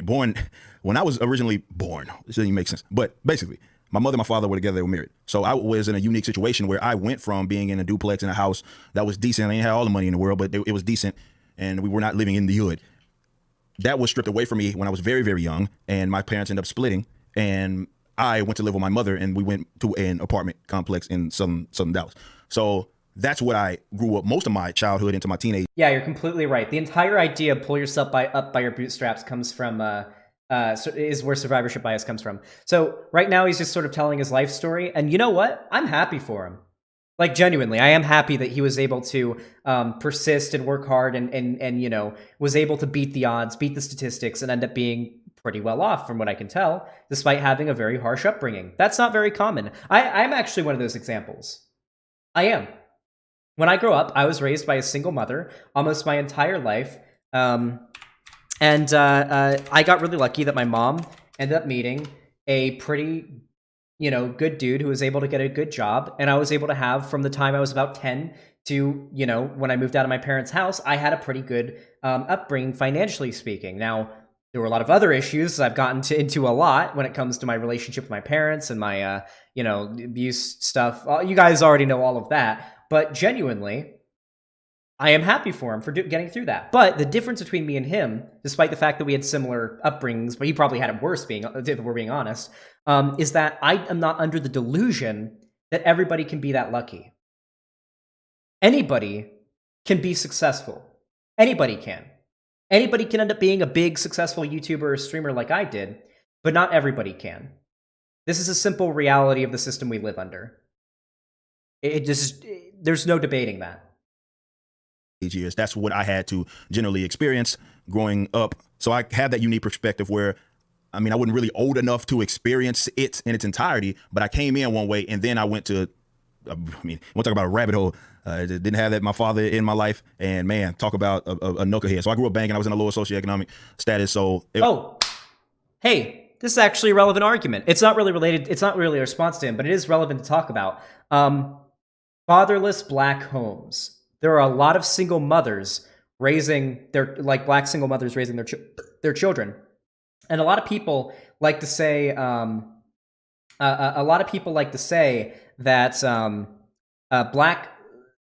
born when I was originally born. This doesn't even make sense. But basically, my mother and my father were together, they were married. So I was in a unique situation where I went from being in a duplex in a house that was decent. I didn't have all the money in the world, but it was decent. And we were not living in the hood. That was stripped away from me when I was very, very young. And my parents ended up splitting. And I went to live with my mother, and we went to an apartment complex in Southern Dallas. So that's what I grew up most of my childhood into my teenage. Yeah, you're completely right. The entire idea of pull yourself up by your bootstraps comes from is where survivorship bias comes from. So right now he's just sort of telling his life story, and you know what? I'm happy for him. Like, genuinely, I am happy that he was able to persist and work hard and you know, was able to beat the odds, beat the statistics, and end up being pretty well off from what I can tell, despite having a very harsh upbringing. That's not very common. I'm actually one of those examples. I am. When I grew up, I was raised by a single mother almost my entire life. I got really lucky that my mom ended up meeting a pretty, you know, good dude who was able to get a good job. And I was able to have, from the time I was about 10 to, you know, when I moved out of my parents' house, I had a pretty good upbringing, financially speaking. Now, there were a lot of other issues I've gotten into a lot when it comes to my relationship with my parents and my, you know, abuse stuff. You guys already know all of that. But genuinely, I am happy for him for getting through that. But the difference between me and him, despite the fact that we had similar upbringings, but he probably had it worse, if we're being honest, is that I am not under the delusion that everybody can be that lucky. Anybody can be successful. Anybody can. Anybody can end up being a big, successful YouTuber or streamer like I did, but not everybody can. This is a simple reality of the system we live under. There's no debating that. Years. That's what I had to generally experience growing up. So I have that unique perspective where, I mean, I wasn't really old enough to experience it in its entirety, but I came in one way and then I went to, I mean, we'll talk about a rabbit hole. Didn't have that my father in my life, and man, talk about a knucklehead. So I grew up banging. I was in a lower socioeconomic status. So hey, this is actually a relevant argument. It's not really related. It's not really a response to him, but it is relevant to talk about. Fatherless black homes. There are a lot of single mothers raising black single mothers raising their children, and a lot of people like to say that black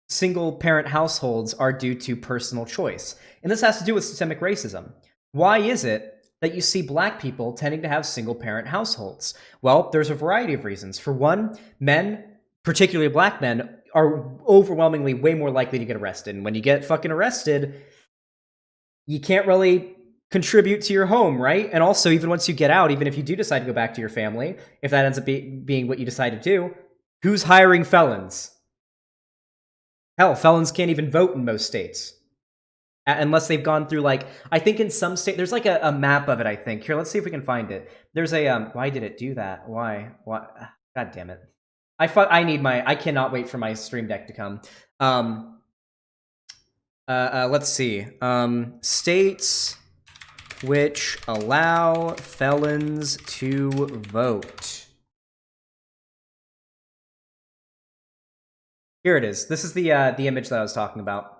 single parent households are due to personal choice, and this has to do with systemic racism. Why is it that you see black people tending to have single parent households? Well, there's a variety of reasons. For one, men, particularly black men, are overwhelmingly way more likely to get arrested. And when you get fucking arrested, you can't really contribute to your home, right? And also, even once you get out, even if you do decide to go back to your family, if that ends up being what you decide to do, who's hiring felons? Hell, felons can't even vote in most states. Unless they've gone through, like, I think in some state, there's like a map of it, I think. Here, let's see if we can find it. There's a, why did it do that? Why? God damn it. I cannot wait for my Stream Deck to come. Let's see. States which allow felons to vote. Here it is. This is the image that I was talking about.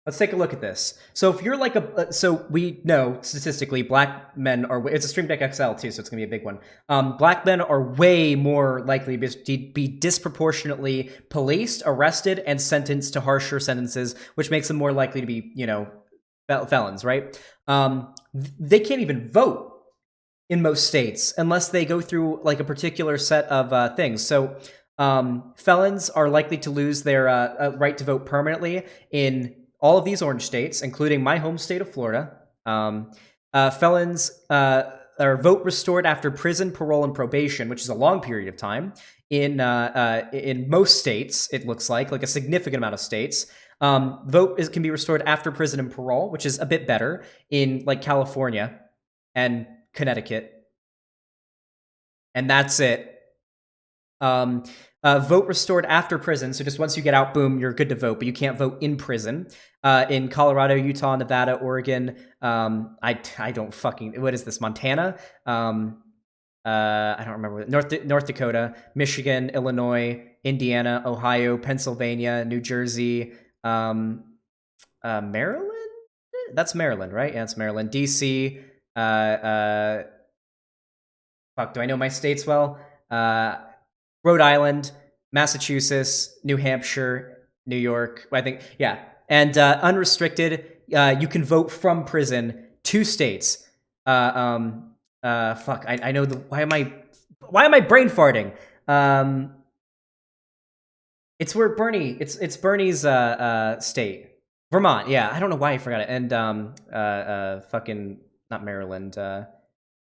Let's take a look at this. So if you're like so we know statistically black men are, it's a Stream Deck XL too, so it's gonna be a big one. Black men are way more likely to be disproportionately policed, arrested, and sentenced to harsher sentences, which makes them more likely to be, felons, right? They can't even vote in most states unless they go through like a particular set of things. So felons are likely to lose their right to vote permanently in all of these orange states, including my home state of Florida. Felons are vote restored after prison, parole, and probation, which is a long period of time. In most states, it looks like a significant amount of states. Vote can be restored after prison and parole, which is a bit better in like California and Connecticut. And that's it. Vote restored after prison. So just once you get out, boom, you're good to vote, but you can't vote in prison. In Colorado, Utah, Nevada, Oregon, I don't fucking, what is this, Montana? I don't remember. North Dakota, Michigan, Illinois, Indiana, Ohio, Pennsylvania, New Jersey, Maryland? That's Maryland, right? Yeah, it's Maryland. DC, fuck, do I know my states well? Rhode Island, Massachusetts, New Hampshire, New York, I think, yeah. And unrestricted, you can vote from prison. 2 states. Fuck, I know the, why am I brain farting? It's where Bernie, it's Bernie's state. Vermont, yeah, I don't know why I forgot it. And fucking, not Maryland,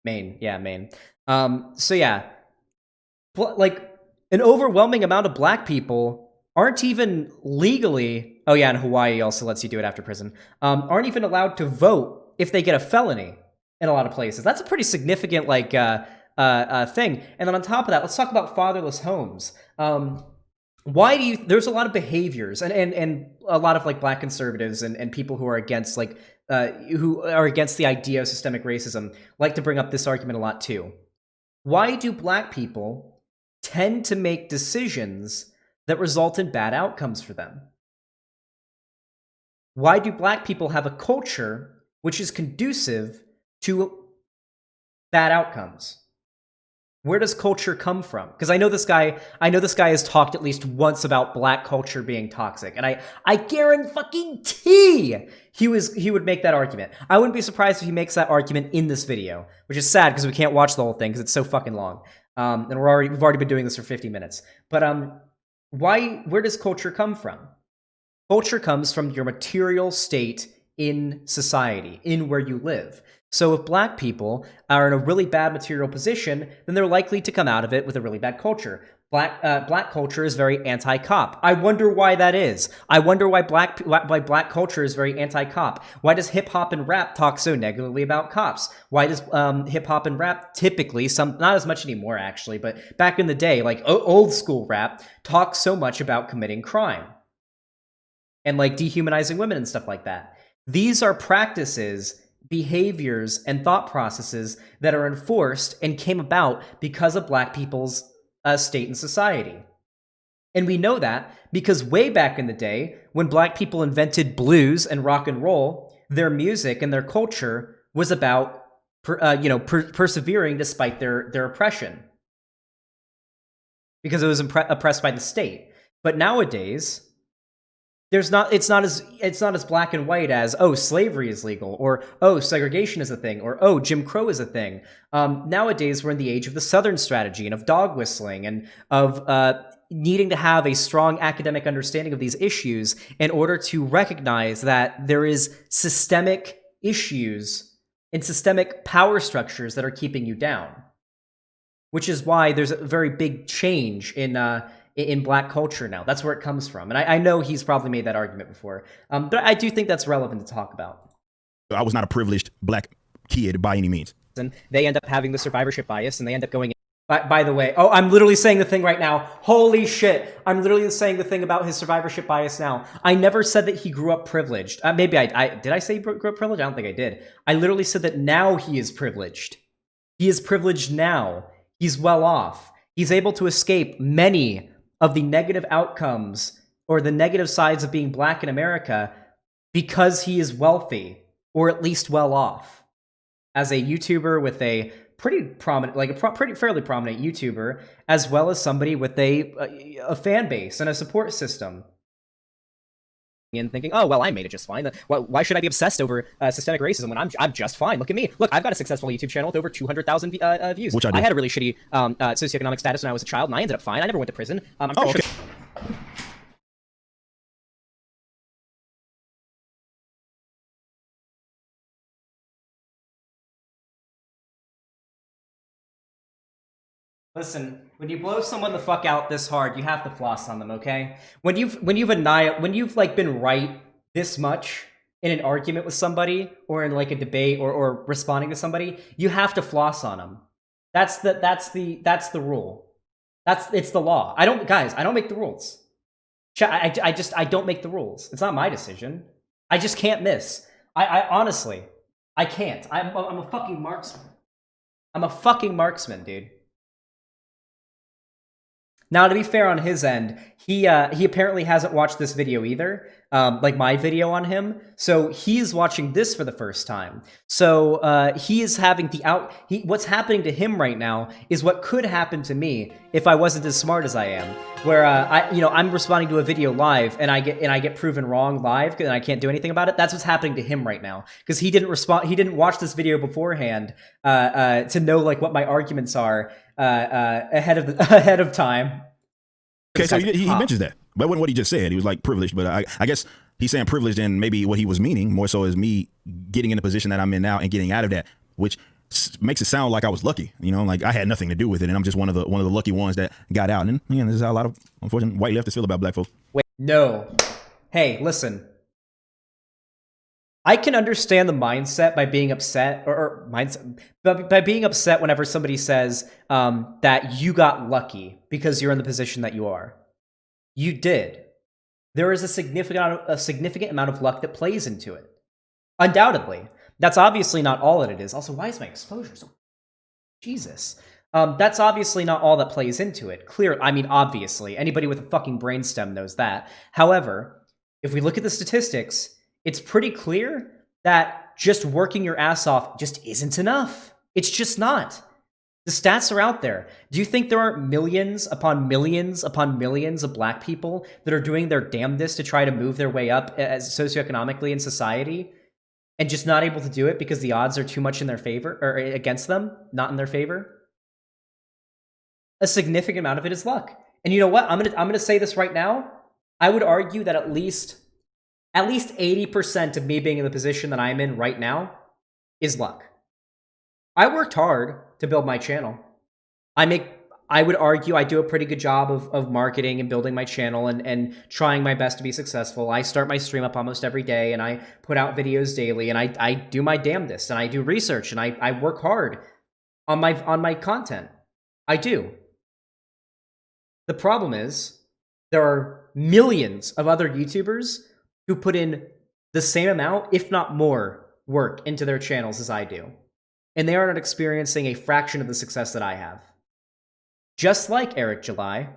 Maine, yeah, Maine. So yeah, like, an overwhelming amount of black people aren't even legally, oh yeah, and Hawaii also lets you do it after prison, aren't even allowed to vote if they get a felony in a lot of places. That's a pretty significant, like, thing. And then on top of that, let's talk about fatherless homes. Why do you, there's a lot of behaviors and a lot of like black conservatives and people who are against like, who are against the idea of systemic racism like to bring up this argument a lot too. Why do black people tend to make decisions that result in bad outcomes for them? Why do black people have a culture which is conducive to bad outcomes? Where does culture come from? Because I know this guy has talked at least once about black culture being toxic, and I guarantee he would make that argument. I wouldn't be surprised if he makes that argument in this video, which is sad because we can't watch the whole thing because it's so fucking long. And we've already been doing this for 50 minutes. But where does culture come from? Culture comes from your material state in society, in where you live. So if black people are in a really bad material position, then they're likely to come out of it with a really bad culture. black culture is very anti-cop. I wonder why that is. I wonder why black culture is very anti-cop. Why does hip hop and rap talk so negatively about cops? Why does hip hop and rap typically, not as much anymore actually, but back in the day, like old school rap, talk so much about committing crime and like dehumanizing women and stuff like that? These are practices, behaviors, and thought processes that are enforced and came about because of black people's state and society. And we know that because way back in the day, when black people invented blues and rock and roll, their music and their culture was about persevering despite their oppression, because it was oppressed by the state. But nowadays, it's not as black and white as, oh, slavery is legal, or oh, segregation is a thing, or oh, Jim Crow is a thing. Nowadays, we're in the age of the Southern strategy and of dog whistling and of needing to have a strong academic understanding of these issues in order to recognize that there is systemic issues and systemic power structures that are keeping you down. Which is why there's a very big change in black culture now. That's where it comes from. And I know he's probably made that argument before, but I do think that's relevant to talk about. I was not a privileged black kid by any means. And they end up having the survivorship bias, and they end up going... By the way, oh, I'm literally saying the thing right now. Holy shit. I'm literally saying the thing about his survivorship bias now. I never said that he grew up privileged. Maybe did I say he grew up privileged? I don't think I did. I literally said that now he is privileged. He is privileged now. He's well off. He's able to escape many of the negative outcomes or the negative sides of being black in America because he is wealthy, or at least well off. As a YouTuber with a pretty prominent, like a fairly prominent YouTuber, as well as somebody with a fan base and a support system. And thinking, oh, well, I made it just fine. Why should I be obsessed over systemic racism when I'm just fine? Look at me. Look, I've got a successful YouTube channel with over 200,000 views. Which I had a really shitty socioeconomic status when I was a child, and I ended up fine. I never went to prison. I'm pretty sure. Listen, when you blow someone the fuck out this hard, you have to floss on them, okay? When you've like been right this much in an argument with somebody, or in like a debate, or responding to somebody, you have to floss on them. That's the rule. It's the law. I don't make the rules. I don't make the rules. It's not my decision. I just can't miss. I honestly, I can't. I'm a fucking marksman. I'm a fucking marksman, dude. Now, to be fair on his end, he apparently hasn't watched this video either, like my video on him. So he's watching this for the first time. So he is having what's happening to him right now is what could happen to me if I wasn't as smart as I am. Where I'm responding to a video live and I get proven wrong live and I can't do anything about it. That's what's happening to him right now, because he didn't watch this video beforehand to know like what my arguments are ahead of time. Okay, so he mentions that, but what he just said, he was like privileged, but I guess he's saying privileged, and maybe what he was meaning more so is me getting in the position that I'm in now and getting out of that, which makes it sound like I was lucky, like I had nothing to do with it, and I'm just one of the lucky ones that got out. And this is how a lot of unfortunate white leftists feel about black folks. No, hey, listen. I can understand the mindset by being upset, by being upset whenever somebody says that you got lucky because you're in the position that you are. You did. There is a significant amount of luck that plays into it. Undoubtedly. That's obviously not all that it is. Also, why is my exposure so... Jesus. That's obviously not all that plays into it. Obviously. Anybody with a fucking brainstem knows that. However, if we look at the statistics, it's pretty clear that just working your ass off just isn't enough. It's just not. The stats are out there. Do you think there aren't millions upon millions upon millions of black people that are doing their damnedest to try to move their way up as socioeconomically in society and just not able to do it because the odds are too much in their favor, or against them, not in their favor? A significant amount of it is luck. And you know what? I'm gonna say this right now. I would argue that at least 80% of me being in the position that I'm in right now is luck. I worked hard to build my channel. I make I would argue I do a pretty good job of marketing and building my channel and trying my best to be successful. I start my stream up almost every day, and I put out videos daily, and I do my damnedest, and I do research, and I work hard on my content. I do. The problem is there are millions of other YouTubers who put in the same amount, if not more, work into their channels as I do. And they are not experiencing a fraction of the success that I have. Just like Eric July,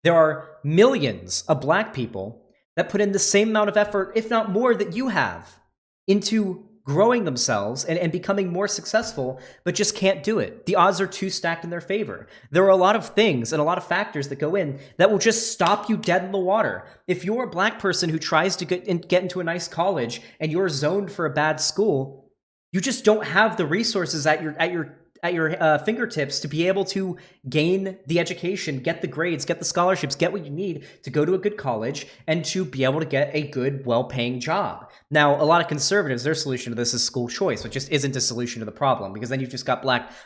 there are millions of black people that put in the same amount of effort, if not more, that you have into growing themselves and becoming more successful, but just can't do it. The odds are too stacked in their favor. There are a lot of things and a lot of factors that go in that will just stop you dead in the water. If you're a black person who tries to get into a nice college and you're zoned for a bad school, you just don't have the resources at your fingertips to be able to gain the education, get the grades, get the scholarships, get what you need to go to a good college and to be able to get a good, well-paying job. Now, a lot of conservatives, their solution to this is school choice, which just isn't a solution to the problem, because then you've just got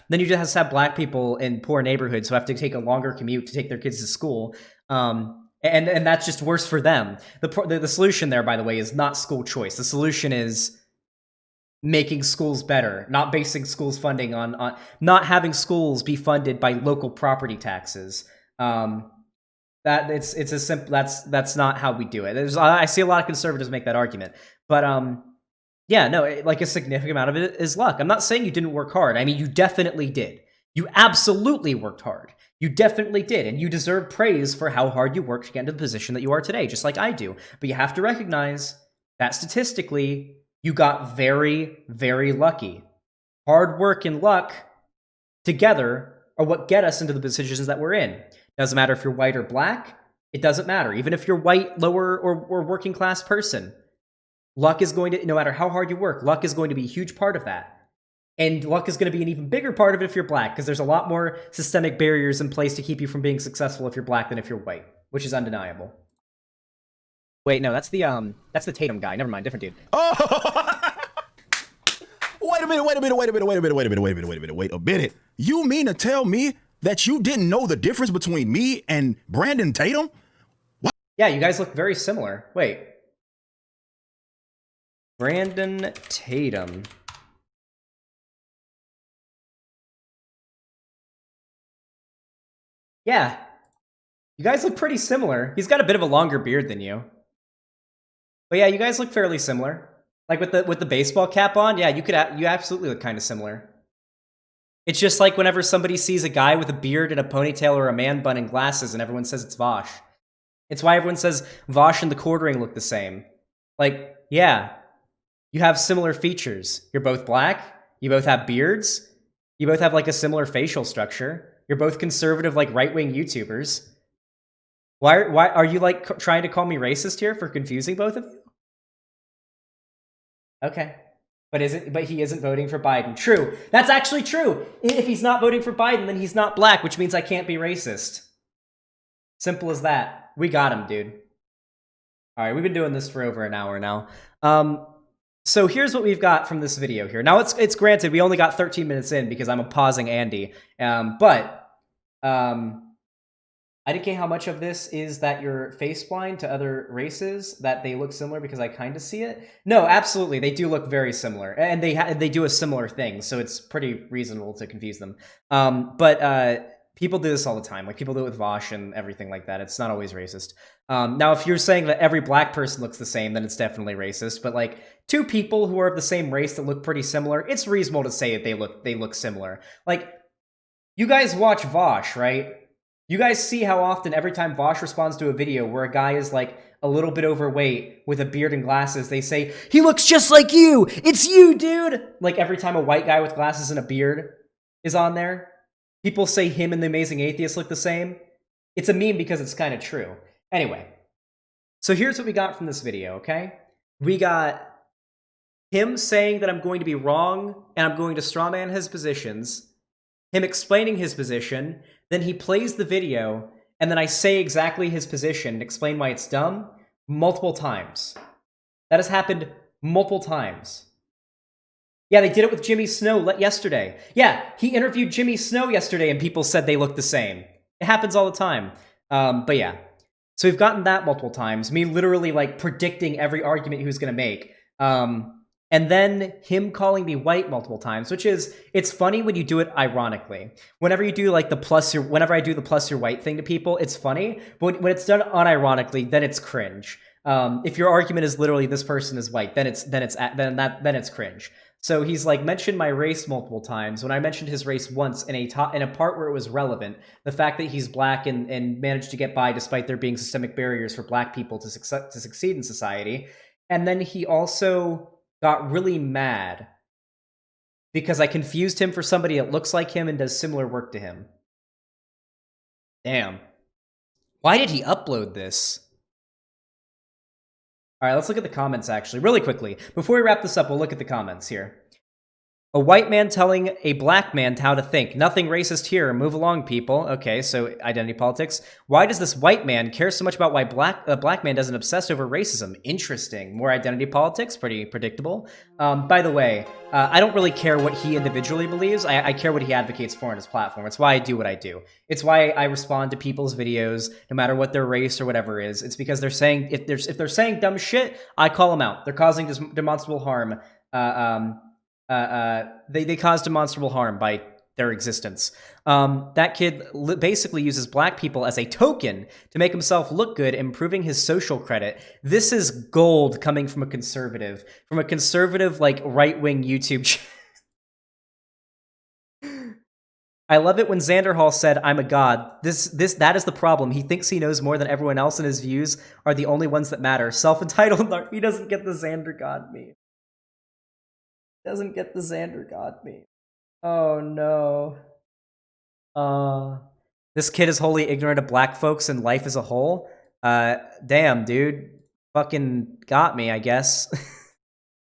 then you just have black people in poor neighborhoods who have to take a longer commute to take their kids to school. And that's just worse for them. The solution there, by the way, is not school choice. The solution is making schools better, not basing schools funding on not having schools be funded by local property taxes. It's a simple, that's not how we do it. I see a lot of conservatives make that argument, but yeah, no, like a significant amount of it is luck. I'm not saying you didn't work hard. I mean, you definitely did. You absolutely worked hard. You definitely did, and you deserve praise for how hard you worked to get into the position that you are today, just like I do. But you have to recognize that statistically, you got very, very lucky. Hard work and luck together are what get us into the positions that we're in. Doesn't matter if you're white or black. It doesn't matter. Even if you're white, lower, or working class person, luck is going to, no matter how hard you work, luck is going to be a huge part of that. And luck is going to be an even bigger part of it if you're black, because there's a lot more systemic barriers in place to keep you from being successful if you're black than if you're white, which is undeniable. Wait, no, that's the Tatum guy. Never mind, different dude. Oh! Wait a minute. You mean to tell me that you didn't know the difference between me and Brandon Tatum? What? Yeah, you guys look very similar. Wait. Brandon Tatum. Yeah. You guys look pretty similar. He's got a bit of a longer beard than you. But yeah, you guys look fairly similar. Like with the baseball cap on, yeah, you absolutely look kind of similar. It's just like whenever somebody sees a guy with a beard and a ponytail or a man bun and glasses and everyone says it's Vosh. It's why everyone says Vosh and the Quartering look the same. Like, yeah, you have similar features. You're both black, you both have beards, you both have like a similar facial structure. You're both conservative, like right-wing YouTubers. Why are you like trying to call me racist here for confusing both of you? Okay. But he isn't voting for Biden. True. That's actually true. If he's not voting for Biden, then he's not black, which means I can't be racist. Simple as that. We got him, dude. All right, we've been doing this for over an hour now. So here's what we've got from this video here. Now, it's granted, we only got 13 minutes in because I'm pausing Andy. I didn't care how much of this is that you're face blind to other races, that they look similar because I kind of see it. No, absolutely, they do look very similar, and they do a similar thing, so it's pretty reasonable to confuse them. People do this all the time. Like, people do it with Vosh and everything like that. It's not always racist. Now, if you're saying that every black person looks the same, then it's definitely racist. But like, two people who are of the same race that look pretty similar, it's reasonable to say that they look similar. Like, you guys watch Vosh, right? You guys see how often every time Vosh responds to a video where a guy is like a little bit overweight with a beard and glasses, they say, "He looks just like you! It's you, dude!" Like every time a white guy with glasses and a beard is on there, people say him and the Amazing Atheist look the same. It's a meme because it's kind of true. Anyway, so here's what we got from this video, okay? We got him saying that I'm going to be wrong and I'm going to strawman his positions, him explaining his position, then he plays the video, and then I say exactly his position and explain why it's dumb multiple times. That has happened multiple times. Yeah, they did it with Jimmy Snow yesterday. Yeah, he interviewed Jimmy Snow yesterday and people said they look the same. It happens all the time. But yeah. So we've gotten that multiple times. Me literally like predicting every argument he was going to make. And then him calling me white multiple times, which is, it's funny when you do it ironically. Whenever you do like whenever I do the plus you're white thing to people, it's funny. But when it's done unironically, then it's cringe. If your argument is literally this person is white, then it's cringe. So he's like mentioned my race multiple times. When I mentioned his race once in a part where it was relevant, the fact that he's black and managed to get by despite there being systemic barriers for black people to succeed in society. And then he also got really mad because I confused him for somebody that looks like him and does similar work to him. Damn. Why did he upload this? All right, let's look at the comments, actually, really quickly. Before we wrap this up, we'll look at the comments here. A white man telling a black man how to think. Nothing racist here. Move along, people. Okay, so identity politics. Why does this white man care so much about why a black man doesn't obsess over racism? Interesting. More identity politics. Pretty predictable. By the way, I don't really care what he individually believes. I care what he advocates for on his platform. It's why I do what I do. It's why I respond to people's videos, no matter what their race or whatever is. It's because they're saying, if they're saying dumb shit, I call them out. They're causing demonstrable harm. They cause demonstrable harm by their existence. That kid basically uses black people as a token to make himself look good, improving his social credit. This is gold coming from a conservative like right-wing YouTube channel. I love it when Xander Hall said, "I'm a god." That is the problem. He thinks he knows more than everyone else, and his views are the only ones that matter. Self-entitled. He doesn't get the Xander god meme. Doesn't get the Xander god meme. Oh no. This kid is wholly ignorant of black folks and life as a whole. Damn, dude. Fucking got me, I guess.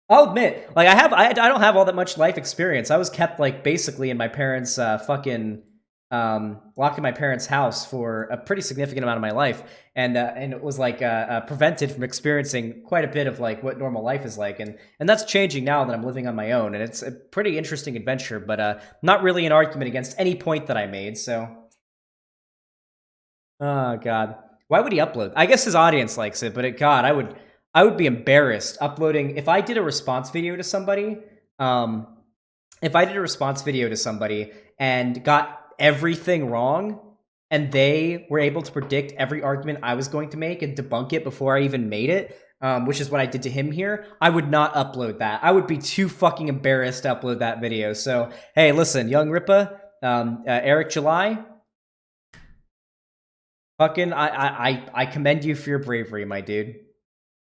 I'll admit, like I don't have all that much life experience. I was kept like basically in my parents' locked in my parents' house for a pretty significant amount of my life, and it was like prevented from experiencing quite a bit of like what normal life is like, and that's changing now that I'm living on my own, and it's a pretty interesting adventure, but not really an argument against any point that I made. So, oh god, why would he upload? I guess his audience likes it, but God, I would be embarrassed uploading if I did a response video to somebody. If I did a response video to somebody and got everything wrong, and they were able to predict every argument I was going to make and debunk it before I even made it, which is what I did to him here, I would not upload that. I would be too fucking embarrassed to upload that video. So, hey, listen, YungRippa, Eric July, fucking, I commend you for your bravery, my dude.